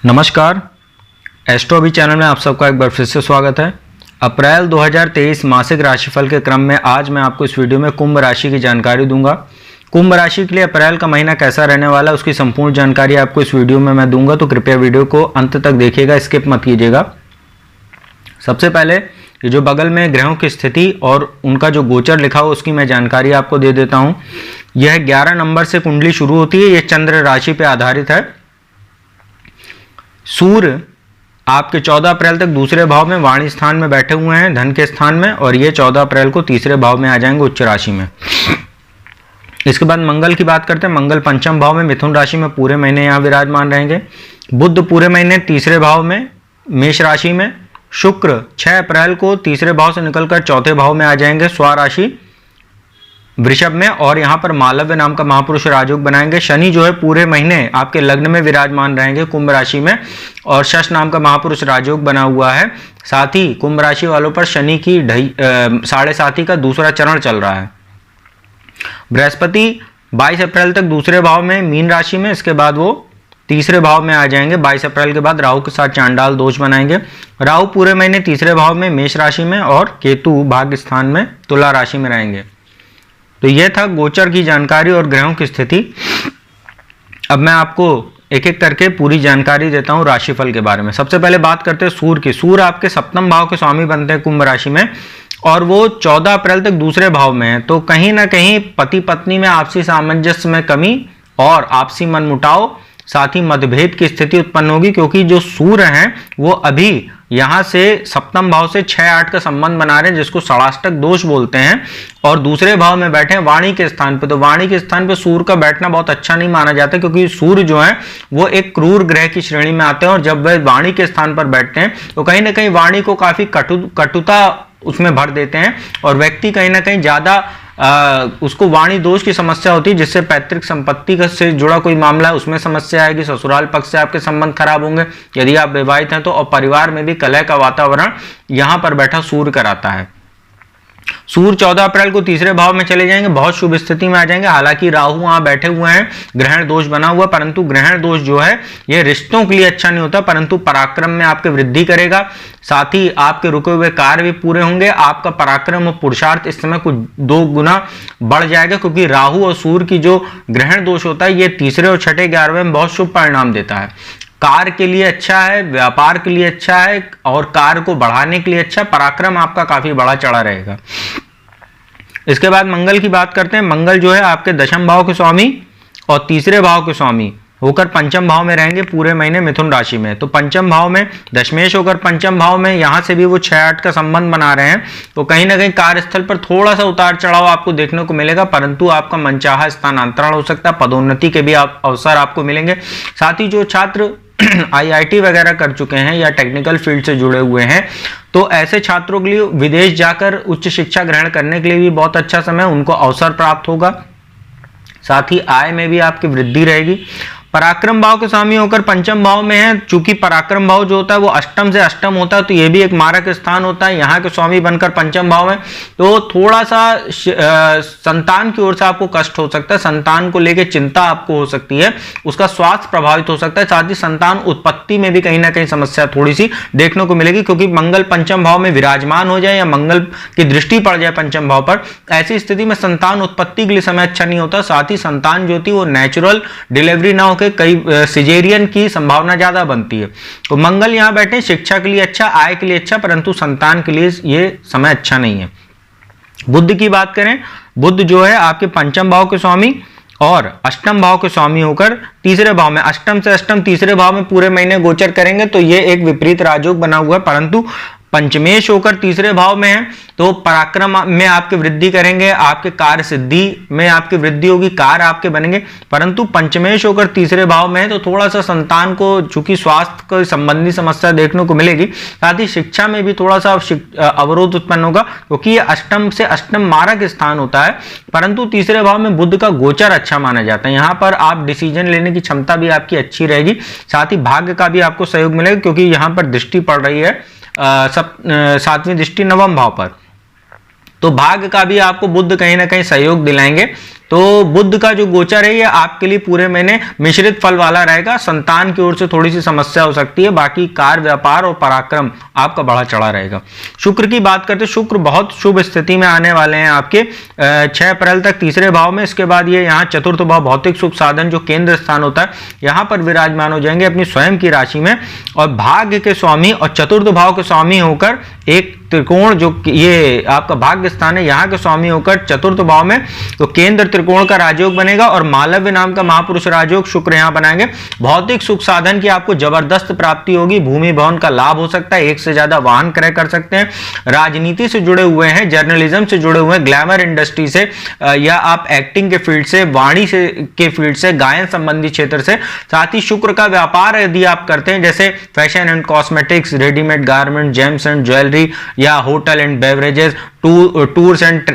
नमस्कार, एस्ट्रो अभी चैनल में आप सबका एक बार फिर से स्वागत है। अप्रैल 2023 मासिक राशिफल के क्रम में आज मैं आपको इस वीडियो में कुंभ राशि की जानकारी दूंगा। कुंभ राशि के लिए अप्रैल का महीना कैसा रहने वाला है उसकी संपूर्ण जानकारी आपको इस वीडियो में मैं दूंगा, तो कृपया वीडियो को अंत तक देखिएगा, स्किप मत कीजिएगा। सबसे पहले ये जो बगल में ग्रहों की स्थिति और उनका जो गोचर लिखा हो उसकी मैं जानकारी आपको दे देता हूँ। यह 11 नंबर से कुंडली शुरू होती है, यह चंद्र राशि पर आधारित है। सूर्य आपके 14 अप्रैल तक दूसरे भाव में वाणी स्थान में बैठे हुए हैं, धन के स्थान में, और ये 14 अप्रैल को तीसरे भाव में आ जाएंगे, उच्च राशि में। इसके बाद मंगल की बात करते हैं। मंगल पंचम भाव में मिथुन राशि में पूरे महीने यहाँ विराजमान रहेंगे। बुध पूरे महीने तीसरे भाव में मेष राशि में। शुक्र 6 अप्रैल को तीसरे भाव से निकलकर चौथे भाव में आ जाएंगे, स्वराशि वृषभ में, और यहाँ पर मालव्य नाम का महापुरुष राजयोग बनाएंगे। शनि जो है पूरे महीने आपके लग्न में विराजमान रहेंगे कुंभ राशि में, और शश नाम का महापुरुष राजयोग बना हुआ है। साथ ही कुंभ राशि वालों पर शनि की 7.5 का दूसरा चरण चल रहा है। बृहस्पति 22 अप्रैल तक दूसरे भाव में मीन राशि में, इसके बाद वो तीसरे भाव में आ जाएंगे। 22 अप्रैल के बाद राहु के साथ चांडाल दोष बनाएंगे। राहु पूरे महीने तीसरे भाव में मेष राशि में, और केतु भाग्य स्थान में तुला राशि में रहेंगे। तो यह था गोचर की जानकारी और ग्रहों की स्थिति। अब मैं आपको एक एक करके पूरी जानकारी देता हूं राशिफल के बारे में। सबसे पहले बात करते हैं सूर्य की। सूर्य आपके सप्तम भाव के स्वामी बनते हैं कुंभ राशि में, और वो 14 अप्रैल तक दूसरे भाव में है। तो कहीं ना कहीं पति पत्नी में आपसी सामंजस्य में कमी और आपसी मनमुटाव, साथ ही मतभेद की स्थिति उत्पन्न होगी, क्योंकि जो सूर्य हैं वो अभी यहां से सप्तम भाव से 6-8 का संबंध बना रहे हैं, जिसको षडाष्टक दोष बोलते हैं, और दूसरे भाव में बैठे हैं वाणी के स्थान पे। तो वाणी के स्थान पे सूर्य का बैठना बहुत अच्छा नहीं माना जाता, क्योंकि सूर्य जो है वो एक क्रूर ग्रह की श्रेणी में आते हैं, और जब वह वाणी के स्थान पर बैठते हैं तो कहीं ना कहीं वाणी को काफी कटुता उसमें भर देते हैं, और व्यक्ति कहीं ना कहीं ज्यादा उसको वाणी दोष की समस्या होती है, जिससे पैतृक संपत्ति से जुड़ा कोई मामला है उसमें समस्या आएगी। ससुराल पक्ष से आपके संबंध खराब होंगे यदि आप विवाहित हैं तो, और परिवार में भी कलह का वातावरण यहां पर बैठा सूर्य कराता है। सूर्य 14 अप्रैल को तीसरे भाव में चले जाएंगे, बहुत शुभ स्थिति में आ जाएंगे। हालांकि राहु वहां बैठे हुए हैं, ग्रहण दोष बना हुआ, परंतु ग्रहण दोष जो है ये रिश्तों के लिए अच्छा नहीं होता, परंतु पराक्रम में आपके वृद्धि करेगा। साथ ही आपके रुके हुए कार्य भी पूरे होंगे। आपका पराक्रम और पुरुषार्थ इस समय कुछ 2 गुना बढ़ जाएगा, क्योंकि राहु और सूर्य की जो ग्रहण दोष होता है ये तीसरे और छठे 11वें में बहुत शुभ परिणाम देता है। कार्य के लिए अच्छा है, व्यापार के लिए अच्छा है, और कार्य को बढ़ाने के लिए अच्छा। पराक्रम आपका काफी बड़ा चढ़ा रहेगा। इसके बाद मंगल की बात करते हैं। मंगल जो है आपके दशम भाव के स्वामी और तीसरे भाव के स्वामी होकर पंचम भाव में रहेंगे पूरे महीने मिथुन राशि में। तो पंचम भाव में दशमेश होकर पंचम भाव में यहां से भी वो 6-8 का संबंध बना रहे हैं। तो कहीं ना कहीं कार्यस्थल पर थोड़ा सा उतार चढ़ाव आपको देखने को मिलेगा, परंतु आपका मनचाहा स्थानांतरण हो सकता है, पदोन्नति के भी अवसर आपको मिलेंगे। साथ ही जो छात्र IIT वगैरह कर चुके हैं या टेक्निकल फील्ड से जुड़े हुए हैं, तो ऐसे छात्रों के लिए विदेश जाकर उच्च शिक्षा ग्रहण करने के लिए भी बहुत अच्छा समय, उनको अवसर प्राप्त होगा। साथ ही आय में भी आपकी वृद्धि रहेगी। पराक्रम भाव के स्वामी होकर पंचम भाव में है। चूंकि पराक्रम भाव जो होता है वो अष्टम से अष्टम होता है, तो ये भी एक मारक स्थान होता है। यहाँ के स्वामी बनकर पंचम भाव में, तो थोड़ा सा संतान की ओर से आपको कष्ट हो सकता है, संतान को लेकर चिंता आपको हो सकती है, उसका स्वास्थ्य प्रभावित हो सकता है। साथ ही संतान उत्पत्ति में भी कहीं ना कहीं समस्या थोड़ी सी देखने को मिलेगी, क्योंकि मंगल पंचम भाव में विराजमान हो जाए या मंगल की दृष्टि पड़ जाए पंचम भाव पर, ऐसी स्थिति में संतान उत्पत्ति के लिए समय अच्छा नहीं होता। साथ ही संतान जो थी वो नेचुरल डिलीवरी ना के कई सिजेरियन की संभावना ज्यादा बनती है। तो मंगल यहां बैठे, शिक्षा के लिए अच्छा, आय के लिए अच्छा, परंतु संतान के लिए ये समय अच्छा नहीं है। बुध की बात करें, बुध जो है आपके पंचम भाव के स्वामी और अष्टम भाव के स्वामी होकर तीसरे भाव में, अष्टम से अष्टम तीसरे भाव में पूरे महीने गोचर करेंगे। तो ये एक विपरीत राजयोग बना हुआ है, परंतु पंचमेश होकर तीसरे भाव में है, तो पराक्रम में आपकी वृद्धि करेंगे, आपके कार्य सिद्धि में आपकी वृद्धि होगी, कार्य आपके बनेंगे। परंतु पंचमेश होकर तीसरे भाव में है, तो थोड़ा सा संतान को चूंकि स्वास्थ्य को संबंधी समस्या देखने को मिलेगी। साथ ही शिक्षा में भी थोड़ा सा अवरोध उत्पन्न होगा, क्योंकि ये अष्टम से अष्टम मारक स्थान होता है, परंतु तीसरे भाव में बुध का गोचर अच्छा माना जाता है। यहाँ पर आप डिसीजन लेने की क्षमता भी आपकी अच्छी रहेगी। साथ ही भाग्य का भी आपको सहयोग मिलेगा, क्योंकि यहाँ पर दृष्टि पड़ रही है 7वीं दृष्टि नवम भाव पर, तो भाग्य का भी आपको बुध कहीं ना कहीं सहयोग दिलाएंगे। तो बुध का जो गोचर है ये आपके लिए पूरे महीने मिश्रित फल वाला रहेगा। संतान की ओर से थोड़ी सी समस्या हो सकती है, बाकी कार्य, व्यापार और पराक्रम आपका बढ़ा चढ़ा रहेगा। शुक्र की बात करते हैं, शुक्र बहुत शुभ स्थिति में आने वाले हैं आपके 6 अप्रैल तक तीसरे भाव में। इसके बाद ये यहाँ चतुर्थ भाव भौतिक सुख साधन जो केंद्र स्थान होता है यहाँ पर विराजमान हो जाएंगे अपनी स्वयं की राशि में, और भाग्य के स्वामी और चतुर्थ भाव के स्वामी होकर एक त्रिकोण जो ये आपका भाग्य स्थान है यहाँ के स्वामी होकर चतुर्थ भाव में, तो केंद्र त्रिकोण का राजयोग बनेगा और मालव्य नाम का महापुरुष राजयोग शुक्र यहाँ बनाएंगे। भौतिक सुख साधन की आपको जबरदस्त प्राप्ति होगी, भूमि भवन का लाभ हो सकता है, एक से ज्यादा वाहन क्रय कर सकते हैं। राजनीति से जुड़े हुए हैं, जर्नलिज्म से जुड़े हुए हैं, ग्लैमर इंडस्ट्री से या आप एक्टिंग के फील्ड से, वाणी से के फील्ड से, गायन संबंधी क्षेत्र से। साथ ही शुक्र का व्यापार यदि आप करते हैं जैसे fashion and cosmetics, readymade garment, gems and jewellery या hotel and beverages, tours and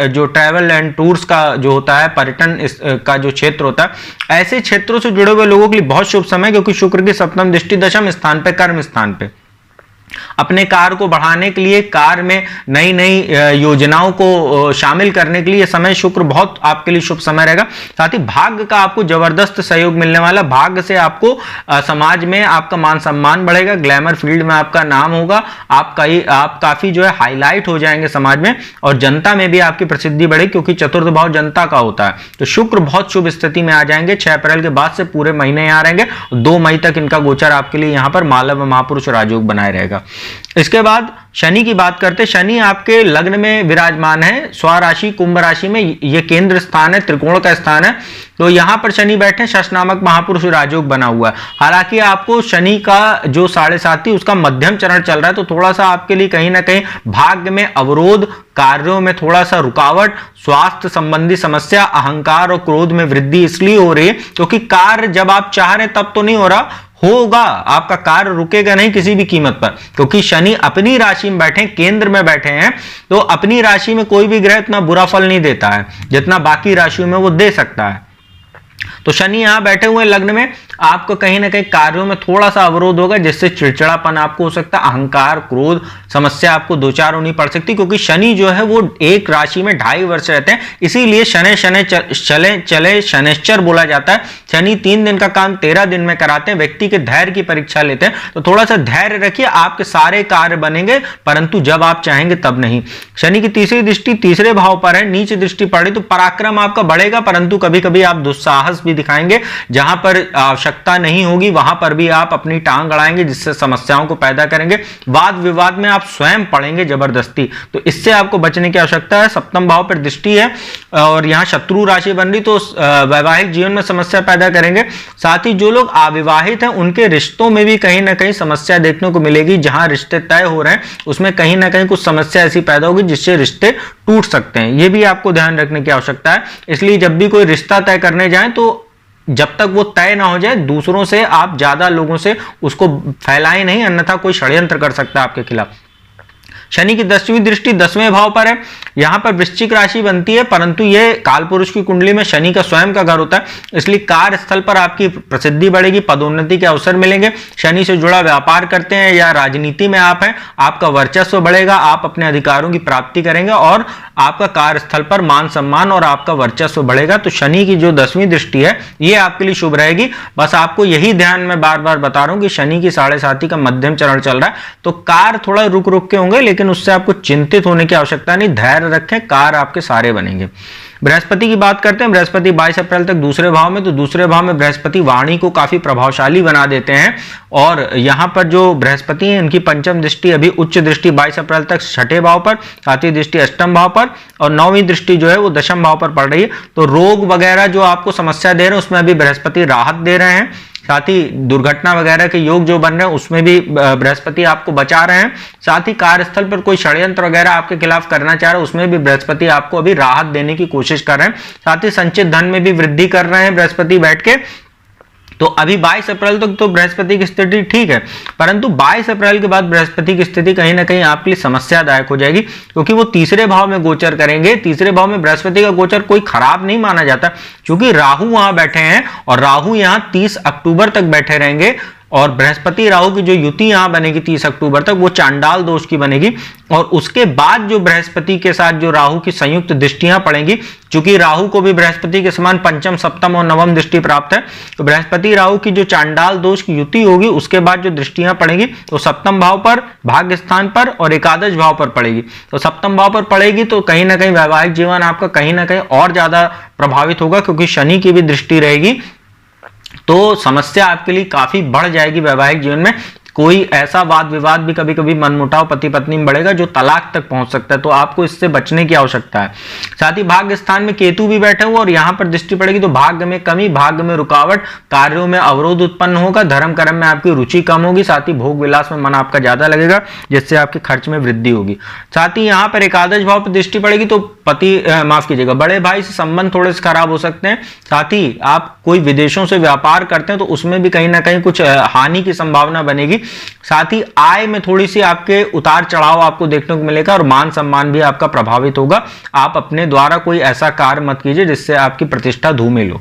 जो ट्रैवल एंड टूर्स का जो होता है, पर्यटन का जो क्षेत्र होता है, ऐसे क्षेत्रों से जुड़े हुए लोगों के लिए बहुत शुभ समय, क्योंकि शुक्र की सप्तम दृष्टि दशम स्थान पे, कर्म स्थान पे। अपने कार्य को बढ़ाने के लिए, कार्य में नई नई योजनाओं को शामिल करने के लिए समय शुक्र बहुत आपके लिए शुभ समय रहेगा। साथ ही भाग्य का आपको जबरदस्त सहयोग मिलने वाला, भाग्य से आपको समाज में आपका मान सम्मान बढ़ेगा, ग्लैमर फील्ड में आपका नाम होगा, आप काफी जो है हाईलाइट हो जाएंगे समाज में, और जनता में भी आपकी प्रसिद्धि बढ़ेगी क्योंकि चतुर्थ भाव जनता का होता है। तो शुक्र बहुत शुभ स्थिति में आ जाएंगे 6 अप्रैल के बाद से, पूरे महीने यहाँ रहेंगे। 2 मई तक इनका गोचर आपके लिए यहाँ पर मालव महापुरुष राजयोग बनाए रहेगा। इसके बाद शनि की बात करते हैं। शनि आपके लग्न में विराजमान है, स्वराशि कुंभ राशि में, ये केंद्र स्थान है, त्रिकोण का स्थान है, तो यहां पर शनि बैठे, शश नामक महापुरुष राजयोग बना हुआ है। हालांकि आपको शनि का जो 7.5 उसका मध्यम चरण चल रहा है, तो थोड़ा सा आपके लिए कहीं ना कहीं भाग्य में अवरोध, कार्यों में थोड़ा सा रुकावट, स्वास्थ्य संबंधी समस्या, अहंकार और क्रोध में वृद्धि इसलिए हो रही है क्योंकि कार्य जब आप चाह रहे तब तो नहीं हो रहा, होगा, आपका कार्य रुकेगा नहीं किसी भी कीमत पर, क्योंकि शनि अपनी राशि में बैठे, केंद्र में बैठे हैं, तो अपनी राशि में कोई भी ग्रह इतना बुरा फल नहीं देता है जितना बाकी राशियों में वो दे सकता है। तो शनि यहां बैठे हुए लग्न में, आपको कहीं ना कहीं कार्यों में थोड़ा सा अवरोध होगा, जिससे चिड़चिड़ापन आपको हो सकता है, अहंकार, क्रोध, समस्या आपको 2-4 होनी पड़ सकती, क्योंकि शनि जो है वो एक राशि में 2.5 वर्ष रहते हैं, इसीलिए चले शनिश्चर बोला जाता है। शनि 3 दिन का काम 13 दिन में कराते हैं, व्यक्ति के धैर्य की परीक्षा लेते हैं, तो थोड़ा सा धैर्य रखिए, आपके सारे कार्य बनेंगे, परंतु जब आप चाहेंगे तब नहीं। शनि की तीसरी दृष्टि तीसरे भाव पर है, नीच दृष्टि पड़े तो पराक्रम आपका बढ़ेगा, परंतु कभी कभी आप दुस्साहस भी दिखाएंगे, जहां पर आवश्यकता नहीं होगी वहां पर भी आप अपनी टांग अड़ाएंगे, जिससे समस्याओं को पैदा करेंगे। वाद विवाद में आप स्वयं पड़ेंगे जबरदस्ती, तो इससे आपको बचने की आवश्यकता है। सप्तम भाव पर दृष्टि है और यहां शत्रु राशि बन रही, तो वैवाहिक जीवन में समस्या पैदा करेंगे। साथ ही जो लोग अविवाहित हैं उनके रिश्तों में भी कहीं ना कहीं समस्या देखने को मिलेगी, जहां रिश्ते तय हो रहे हैं उसमें कहीं ना कहीं कुछ समस्या ऐसी पैदा होगी जिससे रिश्ते टूट सकते हैं, ये भी आपको ध्यान रखने की आवश्यकता है। इसलिए जब भी कोई रिश्ता तय करने जाएं तो जब तक वो तय ना हो जाए, दूसरों से आप ज्यादा लोगों से उसको फैलाएं नहीं, अन्यथा कोई षड्यंत्र कर सकता है आपके खिलाफ। शनि की 10वीं दृष्टि 10वें भाव पर है, यहां पर वृश्चिक राशि बनती है, परंतु यह कालपुरुष की कुंडली में शनि का स्वयं का घर होता है, इसलिए कार्यस्थल पर आपकी प्रसिद्धि बढ़ेगी, पदोन्नति के अवसर मिलेंगे। शनि से जुड़ा व्यापार करते हैं या राजनीति में आप हैं, आपका वर्चस्व बढ़ेगा, आप अपने अधिकारों की प्राप्ति करेंगे और आपका कार्यस्थल पर मान सम्मान और आपका वर्चस्व बढ़ेगा। तो शनि की जो 10वीं दृष्टि है ये आपके लिए शुभ रहेगी। बस आपको यही ध्यान में बार बार बता रहा हूं कि शनि की 7.5 का मध्यम चरण चल रहा है, तो कार्य थोड़ा रुक रुक के होंगे, लेकिन उससे आपको चिंतित होने की आवश्यकता नहीं, धैर्य रखें, कार्य आपके सारे बनेंगे। बृहस्पति की बात करते हैं। बृहस्पति 22 अप्रैल तक दूसरे भाव में, तो दूसरे भाव में बृहस्पति वाणी को काफी प्रभावशाली बना देते हैं, और यहां पर जो बृहस्पति है इनकी पंचम दृष्टि अभी उच्च दृष्टि 22 अप्रैल तक 6ठे भाव पर, 7वीं दृष्टि 8म भाव पर और 9वीं दृष्टि जो है वो 10म भाव पर पड़ रही है। तो रोग वगैरह जो आपको समस्या दे रहे हैं उसमें अभी बृहस्पति राहत दे रहे हैं, साथ ही दुर्घटना वगैरह के योग जो बन रहे हैं उसमें भी बृहस्पति आपको बचा रहे हैं। साथ ही कार्यस्थल पर कोई षड्यंत्र वगैरह आपके खिलाफ करना चाह रहे हैं उसमें भी बृहस्पति आपको अभी राहत देने की कोशिश कर रहे हैं। साथ ही संचित धन में भी वृद्धि कर रहे हैं बृहस्पति बैठ के। तो अभी 22 अप्रैल तक तो बृहस्पति की स्थिति ठीक है, परंतु 22 अप्रैल के बाद बृहस्पति की स्थिति कहीं ना कहीं आपके लिए समस्यादायक हो जाएगी, क्योंकि वो तीसरे भाव में गोचर करेंगे। तीसरे भाव में बृहस्पति का गोचर कोई खराब नहीं माना जाता, क्योंकि राहु वहां बैठे हैं और राहु यहां 30 अक्टूबर तक बैठे रहेंगे। और बृहस्पति राहु की जो युति यहां बनेगी 30 अक्टूबर तक, वो चांडाल दोष की बनेगी। और उसके बाद जो बृहस्पति के साथ जो राहु की संयुक्त दृष्टियां पड़ेंगी, चूंकि राहु को भी बृहस्पति के समान पंचम, सप्तम और नवम दृष्टि प्राप्त है, तो बृहस्पति राहु की जो चांडाल दोष की युति होगी उसके बाद जो दृष्टियां पड़ेंगी तो सप्तम भाव पर, भाग्य स्थान पर और एकादश भाव पर पड़ेगी। तो सप्तम भाव पर पड़ेगी तो कहीं ना कहीं वैवाहिक जीवन आपका कहीं ना कहीं और ज्यादा प्रभावित होगा, क्योंकि शनि की भी दृष्टि रहेगी। तो समस्या आपके लिए काफी बढ़ जाएगी वैवाहिक जीवन में। कोई ऐसा वाद विवाद भी कभी कभी मनमुटाव पति पत्नी में बढ़ेगा जो तलाक तक पहुंच सकता है, तो आपको इससे बचने की आवश्यकता है। साथ ही भाग्य स्थान में केतु भी बैठे हुए और यहां पर दृष्टि पड़ेगी तो भाग्य में कमी, भाग्य में रुकावट, कार्यों में अवरोध उत्पन्न होगा, धर्म कर्म में आपकी रुचि कम होगी, साथ ही भोग विलास में मन आपका ज्यादा लगेगा जिससे आपके खर्च में वृद्धि होगी। साथ ही यहाँ पर एकादश भाव पर दृष्टि पड़ेगी तो माफ कीजिएगा, बड़े भाई से संबंध थोड़े से खराब हो सकते हैं। साथ ही आप कोई विदेशों से व्यापार करते हैं तो उसमें भी कहीं ना कहीं कुछ हानि की संभावना बनेगी। साथ ही आय में थोड़ी सी आपके उतार चढ़ाव आपको देखने को मिलेगा और मान सम्मान भी आपका प्रभावित होगा। आप अपने द्वारा कोई ऐसा कार्य मत कीजिए जिससे आपकी प्रतिष्ठा धूमिल हो।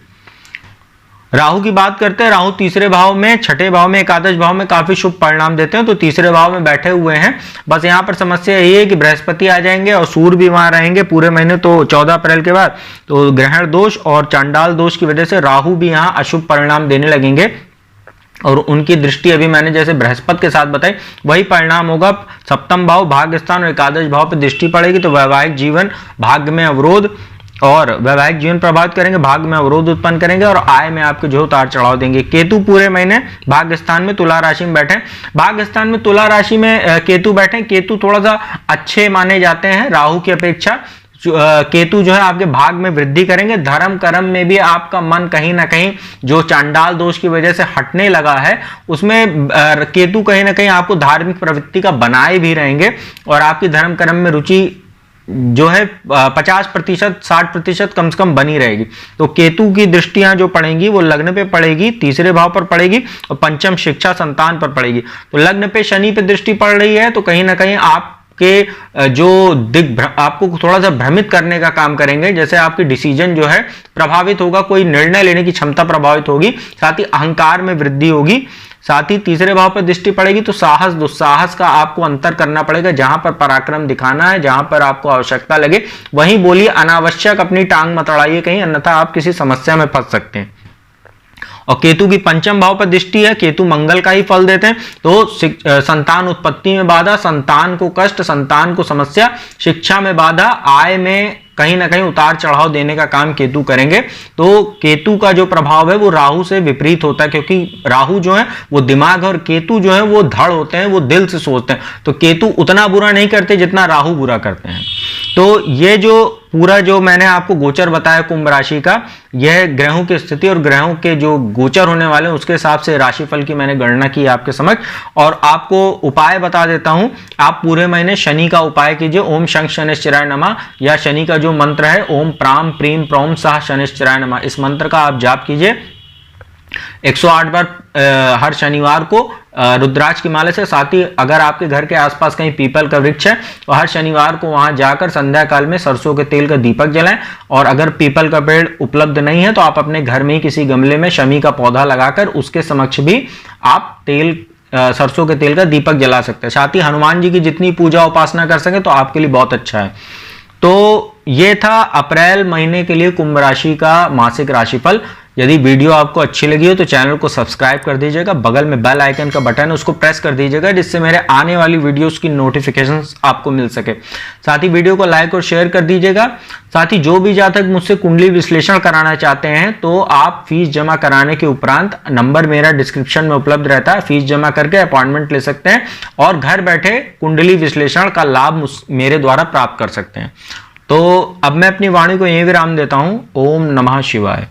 राहु की बात करते हैं, राहु तीसरे भाव में, छठे भाव में, एकादश भाव में काफी शुभ परिणाम देते हैं, तो तीसरे भाव में बैठे हुए हैं। बस यहाँ पर समस्या यही है कि बृहस्पति आ जाएंगे और सूर्य भी वहां रहेंगे पूरे महीने, तो 14 अप्रैल के बाद तो ग्रहण दोष और चांडाल दोष की वजह से राहु भी यहाँ अशुभ परिणाम देने लगेंगे और उनकी दृष्टि अभी मैंने जैसे बृहस्पति के साथ बताई वही परिणाम होगा। सप्तम भाव, भाग्य स्थान और एकादश भाव पर दृष्टि पड़ेगी तो वैवाहिक जीवन, भाग्य में अवरोध और वैवाहिक जीवन प्रभावित करेंगे, भाग्य में अवरोध उत्पन्न करेंगे और आय में आपके जो उतार चढ़ाव देंगे। केतु पूरे महीने भाग्य स्थान में तुला राशि में बैठे, भाग्य स्थान में तुला राशि में केतु बैठे। केतु थोड़ा सा अच्छे माने जाते हैं राहु की अपेक्षा। केतु जो है आपके भाग में वृद्धि करेंगे, धर्म कर्म में भी आपका मन कहीं ना कहीं जो चांडाल दोष की वजह से हटने लगा है उसमें केतु कहीं ना कहीं आपको धार्मिक प्रवृत्ति का बनाए भी रहेंगे और आपकी धर्म कर्म में रुचि जो है 50% 60% कम से कम बनी रहेगी। तो केतु की दृष्टियां जो पड़ेंगी वो लग्न पे पड़ेगी, तीसरे भाव पर पड़ेगी और पंचम शिक्षा संतान पर पड़ेगी। तो लग्न पे शनि पे दृष्टि पड़ रही है तो कहीं ना कहीं आपके जो आपको थोड़ा सा भ्रमित करने का काम करेंगे, जैसे आपकी डिसीजन जो है प्रभावित होगा, कोई निर्णय लेने की क्षमता प्रभावित होगी, साथ ही अहंकार में वृद्धि होगी। साथ ही तीसरे भाव पर दृष्टि पड़ेगी तो साहस दुस्साहस का आपको अंतर करना पड़ेगा। जहां पर पराक्रम दिखाना है, जहां पर आपको आवश्यकता लगे वहीं बोलिए, अनावश्यक अपनी टांग मत अड़ाइए कहीं, अन्यथा आप किसी समस्या में फंस सकते हैं। और केतु की पंचम भाव पर दृष्टि है, केतु मंगल का ही फल देते हैं, तो संतान उत्पत्ति में बाधा, संतान को कष्ट, संतान को समस्या, शिक्षा में बाधा, आय में कहीं ना कहीं उतार चढ़ाव देने का काम केतु करेंगे। तो केतु का जो प्रभाव है वो राहु से विपरीत होता है, क्योंकि राहु जो है वो दिमाग और केतु जो है वो धड़ होते हैं, वो दिल से सोचते हैं। तो केतु उतना बुरा नहीं करते जितना राहु बुरा करते हैं। तो ये जो पूरा जो मैंने आपको गोचर बताया कुंभ राशि का, यह ग्रहों की स्थिति और ग्रहों के जो गोचर होने वाले हैं उसके हिसाब से राशिफल की मैंने गणना की आपके समक्ष। और आपको उपाय बता देता हूं, आप पूरे महीने शनि का उपाय कीजिए। ओम शं शनिश्चराय नमः, या शनि का जो मंत्र है ओम प्राम प्रीम प्रौम सह शनिश्चराय नमः, इस मंत्र का आप जाप कीजिए 108 बार हर शनिवार को रुद्राक्ष की माला से। साथ ही अगर आपके घर के आसपास कहीं पीपल का वृक्ष है तो हर शनिवार को वहां जाकर संध्या काल में सरसों के तेल का दीपक जलाएं। और अगर पीपल का पेड़ उपलब्ध नहीं है तो आप अपने घर में ही किसी गमले में शमी का पौधा लगाकर उसके समक्ष भी आप सरसों के तेल का दीपक जला सकते हैं। साथ ही हनुमान जी की जितनी पूजा उपासना कर सके तो आपके लिए बहुत अच्छा है। तो ये था अप्रैल महीने के लिए कुंभ राशि का मासिक राशिफल। यदि वीडियो आपको अच्छी लगी हो तो चैनल को सब्सक्राइब कर दीजिएगा, बगल में बेल आइकन का बटन है उसको प्रेस कर दीजिएगा जिससे मेरे आने वाली वीडियोस की नोटिफिकेशंस आपको मिल सके। साथ ही वीडियो को लाइक और शेयर कर दीजिएगा। साथ ही जो भी जातक मुझसे कुंडली विश्लेषण कराना चाहते हैं तो आप फीस जमा कराने के उपरांत, नंबर मेरा डिस्क्रिप्शन में उपलब्ध रहता है, फीस जमा करके अपॉइंटमेंट ले सकते हैं और घर बैठे कुंडली विश्लेषण का लाभ मेरे द्वारा प्राप्त कर सकते हैं। तो अब मैं अपनी वाणी को यहीं विराम देता हूं। ओम नमः शिवाय।